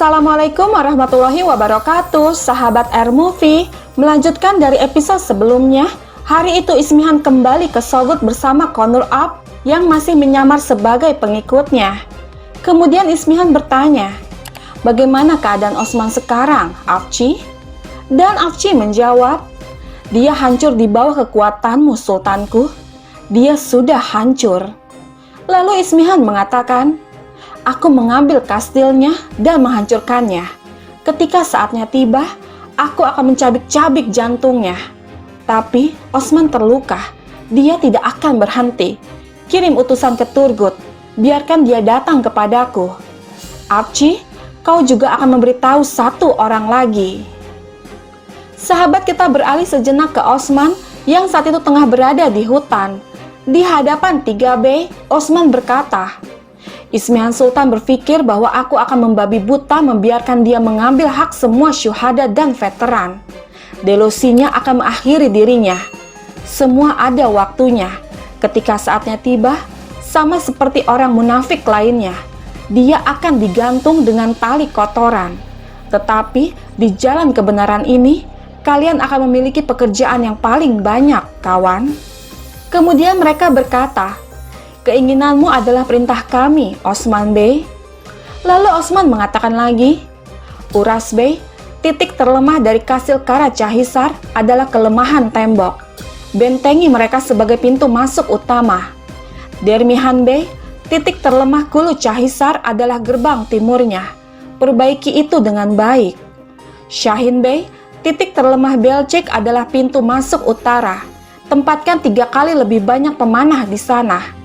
Assalamualaikum warahmatullahi wabarakatuh, sahabat Airmovie. Melanjutkan dari episode sebelumnya, hari itu Ismihan kembali ke Shogut bersama Conur Up yang masih menyamar sebagai pengikutnya. Kemudian Ismihan bertanya, bagaimana keadaan Osman sekarang, Afci? Dan Afci menjawab, dia hancur di bawah kekuatanmu, Sultanku. Dia sudah hancur. Lalu Ismihan mengatakan, aku mengambil kastilnya dan menghancurkannya. Ketika saatnya tiba, aku akan mencabik-cabik jantungnya. Tapi Osman terluka. Dia tidak akan berhenti. Kirim utusan ke Turgut. Biarkan dia datang kepadaku. Afci, kau juga akan memberitahu satu orang lagi. Sahabat kita beralih sejenak ke Osman yang saat itu tengah berada di hutan. Di hadapan 3B, Osman berkata, Ismihan Sultan berpikir bahwa aku akan membabi buta membiarkan dia mengambil hak semua syuhada dan veteran. Delusinya akan mengakhiri dirinya. Semua ada waktunya. Ketika saatnya tiba, sama seperti orang munafik lainnya, dia akan digantung dengan tali kotoran. Tetapi di jalan kebenaran ini, kalian akan memiliki pekerjaan yang paling banyak, kawan. Kemudian mereka berkata, keinginanmu adalah perintah kami, Osman Bey. Lalu Osman mengatakan lagi, Uras Bey, titik terlemah dari Kastil Karacahisar adalah kelemahan tembok. Bentengi mereka sebagai pintu masuk utama. Dermihan Bey, titik terlemah Kulu Cahisar adalah gerbang timurnya. Perbaiki itu dengan baik. Syahin Bey, titik terlemah Belcik adalah pintu masuk utara. Tempatkan 3 kali lebih banyak pemanah di sana.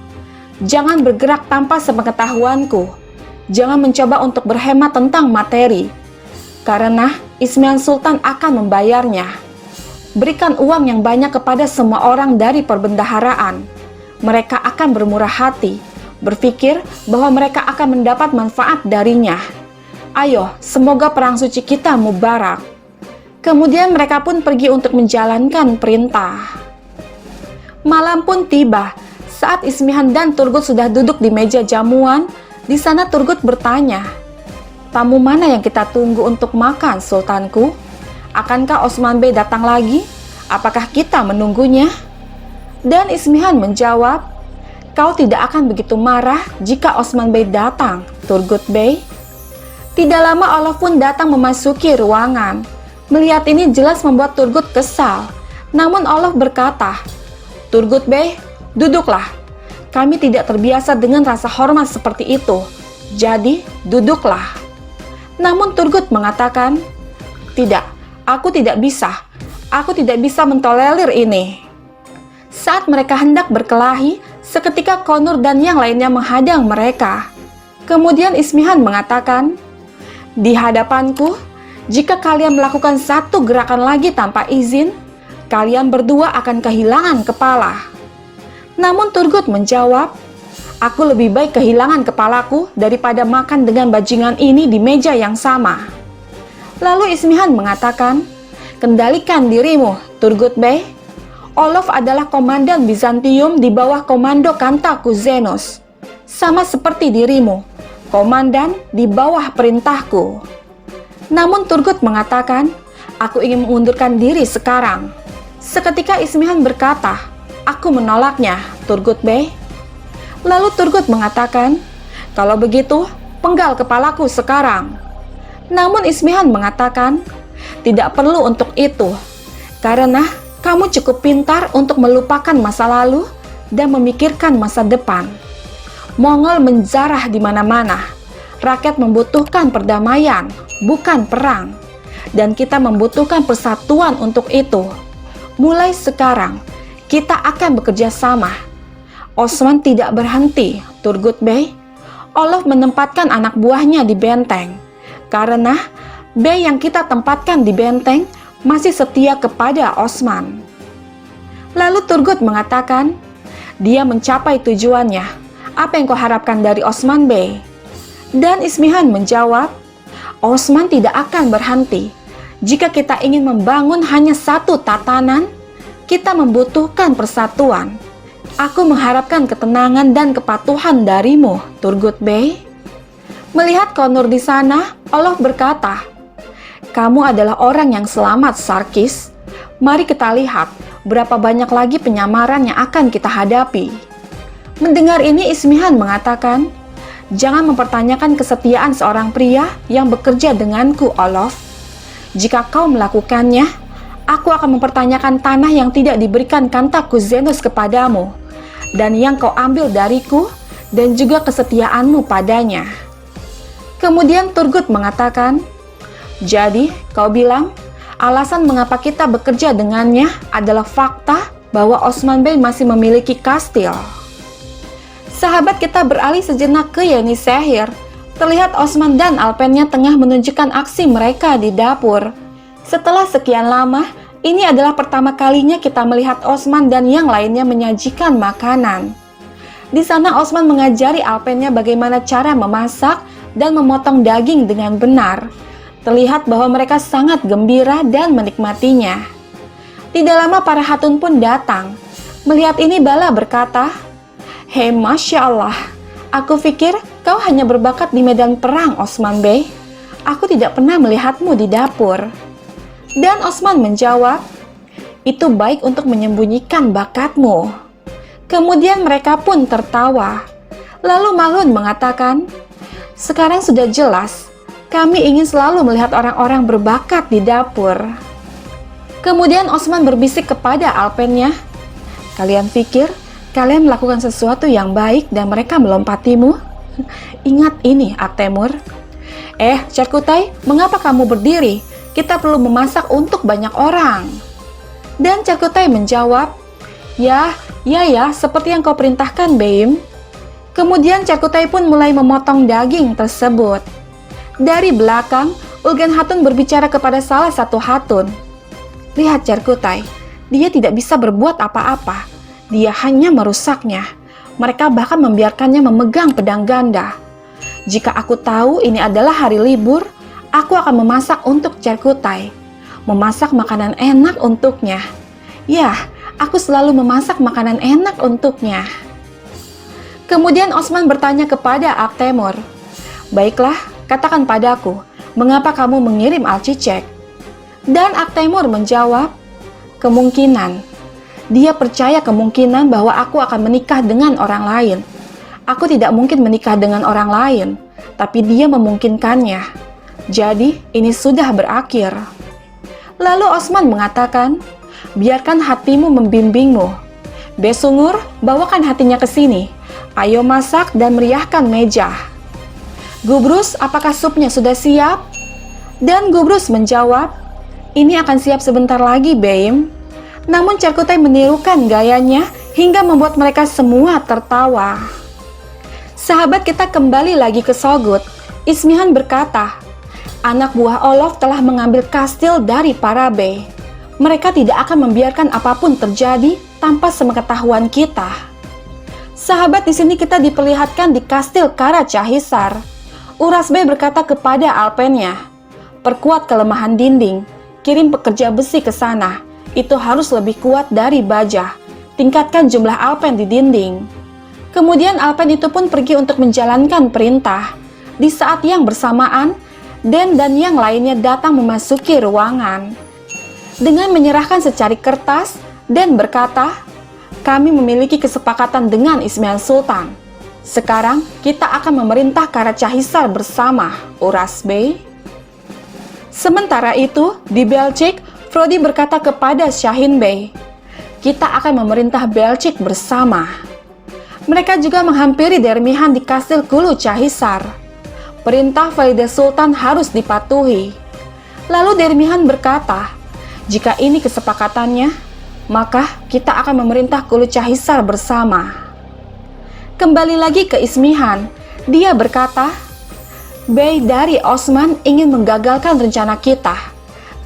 Jangan bergerak tanpa sepengetahuanku. Jangan mencoba untuk berhemat tentang materi. Karena Ismihan Sultan akan membayarnya. Berikan uang yang banyak kepada semua orang dari perbendaharaan. Mereka akan bermurah hati, berpikir bahwa mereka akan mendapat manfaat darinya. Ayo, semoga perang suci kita mubarak. Kemudian mereka pun pergi untuk menjalankan perintah. Malam pun tiba. Saat Ismihan dan Turgut sudah duduk di meja jamuan, di sana Turgut bertanya, tamu mana yang kita tunggu untuk makan, Sultanku? Akankah Osman Bey datang lagi? Apakah kita menunggunya? Dan Ismihan menjawab, kau tidak akan begitu marah jika Osman Bey datang, Turgut Bey. Tidak lama Olof pun datang memasuki ruangan. Melihat ini jelas membuat Turgut kesal. Namun Olof berkata, Turgut Bey, duduklah. Kami tidak terbiasa dengan rasa hormat seperti itu. Jadi, duduklah. Namun Turgut mengatakan, tidak, aku tidak bisa. Aku tidak bisa mentolerir ini. Saat mereka hendak berkelahi, seketika Conur dan yang lainnya menghadang mereka. Kemudian Ismihan mengatakan, di hadapanku, jika kalian melakukan satu gerakan lagi tanpa izin, kalian berdua akan kehilangan kepala. Namun Turgut menjawab, aku lebih baik kehilangan kepalaku daripada makan dengan bajingan ini di meja yang sama. Lalu Ismihan mengatakan, kendalikan dirimu, Turgut Bey. Olof adalah komandan Bizantium di bawah komando Kantakouzenos. Sama seperti dirimu, komandan di bawah perintahku. Namun Turgut mengatakan, aku ingin mengundurkan diri sekarang. Seketika Ismihan berkata, aku menolaknya, Turgut Bey. Lalu Turgut mengatakan, kalau begitu, penggal kepalaku sekarang. Namun Ismihan mengatakan, tidak perlu untuk itu, karena kamu cukup pintar untuk melupakan masa lalu dan memikirkan masa depan. Mongol menjarah di mana-mana. Rakyat membutuhkan perdamaian, bukan perang. Dan kita membutuhkan persatuan untuk itu. Mulai sekarang, kita akan bekerja sama. Osman tidak berhenti, Turgut Bey. Olof menempatkan anak buahnya di benteng. Karena Bey yang kita tempatkan di benteng masih setia kepada Osman. Lalu Turgut mengatakan, dia mencapai tujuannya. Apa yang kau harapkan dari Osman Bey? Dan Ismihan menjawab, Osman tidak akan berhenti. Jika kita ingin membangun hanya satu tatanan, kita membutuhkan persatuan. Aku mengharapkan ketenangan dan kepatuhan darimu, Turgut Bey. Melihat Connor di sana, Olof berkata, "Kamu adalah orang yang selamat, Sarkis. Mari kita lihat berapa banyak lagi penyamaran yang akan kita hadapi." Mendengar ini, Ismihan mengatakan, "Jangan mempertanyakan kesetiaan seorang pria yang bekerja denganku, Olof. Jika kau melakukannya, aku akan mempertanyakan tanah yang tidak diberikan kantaku Zenos kepadamu, dan yang kau ambil dariku, dan juga kesetiaanmu padanya." Kemudian Turgut mengatakan, "Jadi, kau bilang, alasan mengapa kita bekerja dengannya adalah fakta bahwa Osman Bey masih memiliki kastil." Sahabat kita beralih sejenak ke Yenisehir. Terlihat Osman dan Alpennya tengah menunjukkan aksi mereka di dapur. Setelah sekian lama, ini adalah pertama kalinya kita melihat Osman dan yang lainnya menyajikan makanan. Di sana Osman mengajari Alpennya bagaimana cara memasak dan memotong daging dengan benar. Terlihat bahwa mereka sangat gembira dan menikmatinya. Tidak lama para hatun pun datang. Melihat ini Bala berkata, "Hei, Masya Allah, aku pikir kau hanya berbakat di medan perang, Osman Bey. Aku tidak pernah melihatmu di dapur." Dan Osman menjawab, "Itu baik untuk menyembunyikan bakatmu." Kemudian mereka pun tertawa. Lalu Malun mengatakan, "Sekarang sudah jelas, kami ingin selalu melihat orang-orang berbakat di dapur." Kemudian Osman berbisik kepada Alpennya, "Kalian pikir kalian melakukan sesuatu yang baik dan mereka melompatimu? Ingat ini, Aktemur." Cerkutai, mengapa kamu berdiri? Kita perlu memasak untuk banyak orang." Dan Cerkutai menjawab, Ya, seperti yang kau perintahkan, Beim." Kemudian Cerkutai pun mulai memotong daging tersebut. Dari belakang, Ulgen Hatun berbicara kepada salah satu hatun, "Lihat Cerkutai, dia tidak bisa berbuat apa-apa. Dia hanya merusaknya. Mereka bahkan membiarkannya memegang pedang ganda. Jika aku tahu ini adalah hari libur, aku akan memasak untuk Cerkutai. Memasak makanan enak untuknya. Ya, aku selalu memasak makanan enak untuknya." Kemudian Osman bertanya kepada Aktemur, "Baiklah, katakan padaku, mengapa kamu mengirim Alcicek?" Dan Aktemur menjawab, "Kemungkinan. Dia percaya kemungkinan bahwa aku akan menikah dengan orang lain. Aku tidak mungkin menikah dengan orang lain, tapi dia memungkinkannya. Jadi, ini sudah berakhir." Lalu Osman mengatakan, "Biarkan hatimu membimbingmu. Besungur, bawakan hatinya ke sini. Ayo masak dan meriahkan meja. Gubrus, apakah supnya sudah siap?" Dan Gubrus menjawab, "Ini akan siap sebentar lagi, Beim." Namun Cerkutai menirukan gayanya hingga membuat mereka semua tertawa. Sahabat kita kembali lagi ke Sogut. Ismihan berkata, "Anak buah Olof telah mengambil kastil dari para Bey. Mereka tidak akan membiarkan apapun terjadi tanpa sepengetahuan kita." Sahabat, di sini kita diperlihatkan di kastil Karacahisar. Uras Bey berkata kepada Alpennya, "Perkuat kelemahan dinding, kirim pekerja besi ke sana. Itu harus lebih kuat dari baja. Tingkatkan jumlah Alpen di dinding." Kemudian Alpen itu pun pergi untuk menjalankan perintah. Di saat yang bersamaan, Den dan yang lainnya datang memasuki ruangan. Dengan menyerahkan secari kertas, Den berkata, "Kami memiliki kesepakatan dengan Ismail Sultan. Sekarang kita akan memerintah Karacahisar bersama, Uras Bey." Sementara itu, di Belcik, Frodi berkata kepada Shahin Bey, "Kita akan memerintah Belcik bersama." Mereka juga menghampiri Dermihan di kastil Kulu Cahisar. Perintah Valide Sultan harus dipatuhi. Lalu Dermihan berkata, "Jika ini kesepakatannya, maka kita akan memerintah Kulu Cahisar bersama." Kembali lagi ke Ismihan, dia berkata, "Bey dari Osman ingin menggagalkan rencana kita,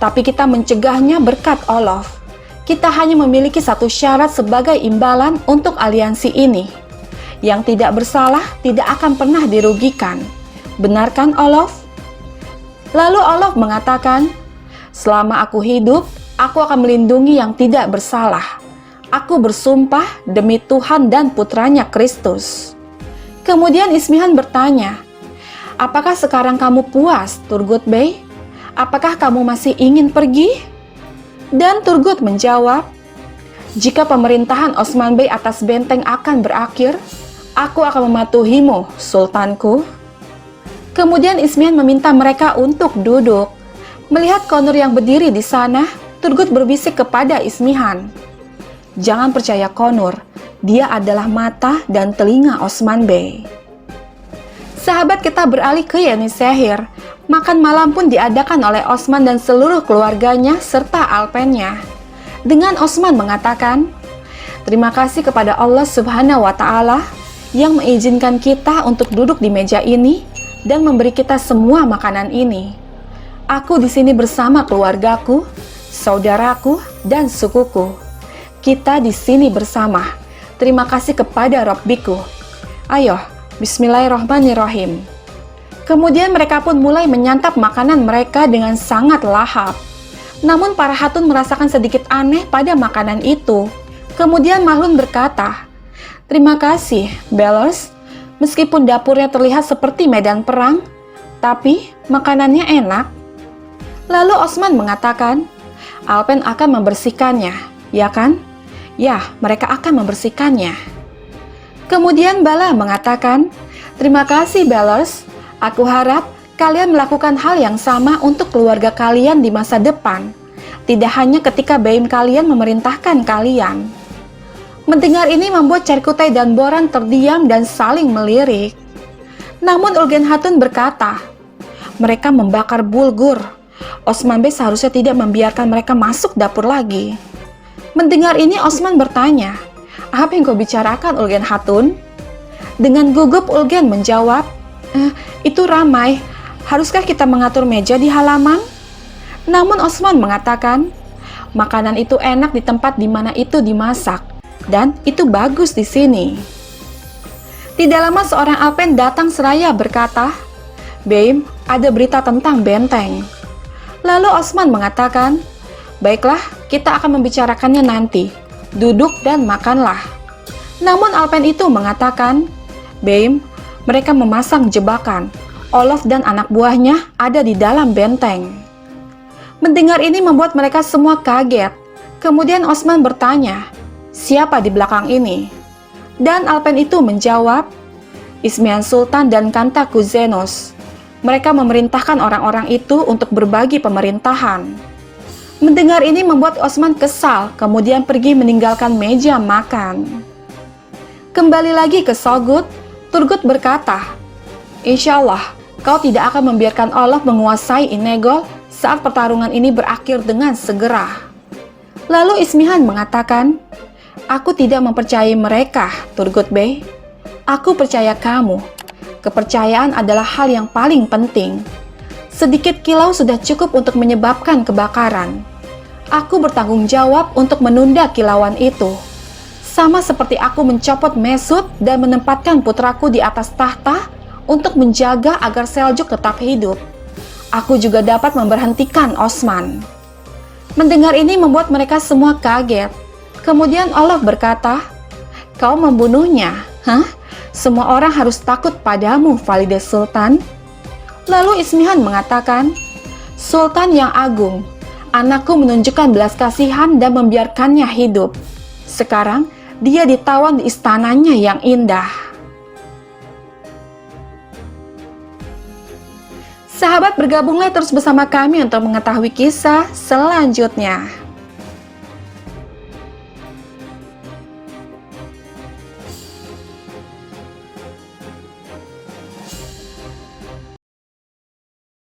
tapi kita mencegahnya berkat Olof. Kita hanya memiliki satu syarat sebagai imbalan untuk aliansi ini. Yang tidak bersalah tidak akan pernah dirugikan. Benarkan Olof?" Lalu Olof mengatakan, "Selama aku hidup, aku akan melindungi yang tidak bersalah. Aku bersumpah demi Tuhan dan putranya Kristus." Kemudian Ismihan bertanya, Apakah sekarang kamu puas, Turgut Bey? Apakah kamu masih ingin pergi?" Dan Turgut menjawab, "Jika pemerintahan Osman Bey atas benteng akan berakhir, aku akan mematuhimu, Sultanku." Kemudian Ismihan meminta mereka untuk duduk. Melihat Konur yang berdiri di sana, Turgut berbisik kepada Ismihan, "Jangan percaya Konur, dia adalah mata dan telinga Osman Bey." Sahabat kita beralih ke Yenisehir. Makan malam pun diadakan oleh Osman dan seluruh keluarganya serta Alpennya. Dengan Osman mengatakan, "Terima kasih kepada Allah Subhanahu wa Ta'ala yang mengizinkan kita untuk duduk di meja ini dan memberi kita semua makanan ini. Aku di sini bersama keluargaku, saudaraku, dan sukuku. Kita di sini bersama. Terima kasih kepada Rabbiku. Ayo, Bismillahirrahmanirrahim." Kemudian mereka pun mulai menyantap makanan mereka dengan sangat lahap. Namun para hatun merasakan sedikit aneh pada makanan itu. Kemudian Mahlun berkata, "Terima kasih, Bellers. Meskipun dapurnya terlihat seperti medan perang, tapi makanannya enak." Lalu Osman mengatakan, "Alpen akan membersihkannya, ya kan?" "Ya, mereka akan membersihkannya." Kemudian Bala mengatakan, "Terima kasih, Bellers. Aku harap kalian melakukan hal yang sama untuk keluarga kalian di masa depan, tidak hanya ketika Beim kalian memerintahkan kalian." Mendengar ini membuat Cerkutai dan Boran terdiam dan saling melirik. Namun Ulgen Hatun berkata, "Mereka membakar bulgur. Osman Bey seharusnya tidak membiarkan mereka masuk dapur lagi." Mendengar ini Osman bertanya, "Apa yang kau bicarakan, Ulgen Hatun?" Dengan gugup Ulgen menjawab, "Itu ramai. Haruskah kita mengatur meja di halaman?" Namun Osman mengatakan, "Makanan itu enak di tempat di mana itu dimasak, dan itu bagus di sini." Tidak lama seorang Alpen datang seraya berkata, "Beim, ada berita tentang benteng." Lalu Osman mengatakan, "Baiklah, kita akan membicarakannya nanti. Duduk dan makanlah." Namun Alpen itu mengatakan, "Beim, mereka memasang jebakan. Olof dan anak buahnya ada di dalam benteng." Mendengar ini membuat mereka semua kaget. Kemudian Osman bertanya, "Siapa di belakang ini?" Dan Alpen itu menjawab, "Ismihan Sultan dan Kanta Kuzenos. Mereka memerintahkan orang-orang itu untuk berbagi pemerintahan." Mendengar ini membuat Osman kesal, kemudian pergi meninggalkan meja makan. Kembali lagi ke Sogud, Turgut berkata, "Insya Allah, kau tidak akan membiarkan Olof menguasai Inegol saat pertarungan ini berakhir dengan segera." Lalu Ismihan mengatakan, "Aku tidak mempercayai mereka, Turgut Bey. Aku percaya kamu. Kepercayaan adalah hal yang paling penting. Sedikit kilau sudah cukup untuk menyebabkan kebakaran. Aku bertanggung jawab untuk menunda kilauan itu. Sama seperti aku mencopot Mesut dan menempatkan putraku di atas tahta untuk menjaga agar Seljuk tetap hidup. Aku juga dapat memberhentikan Osman." Mendengar ini membuat mereka semua kaget. Kemudian Olof berkata, "Kau membunuhnya, hah? Semua orang harus takut padamu, Valide Sultan." Lalu Ismihan mengatakan, "Sultan yang agung, anakku menunjukkan belas kasihan dan membiarkannya hidup. Sekarang dia ditawan di istananya yang indah." Sahabat, bergabunglah terus bersama kami untuk mengetahui kisah selanjutnya.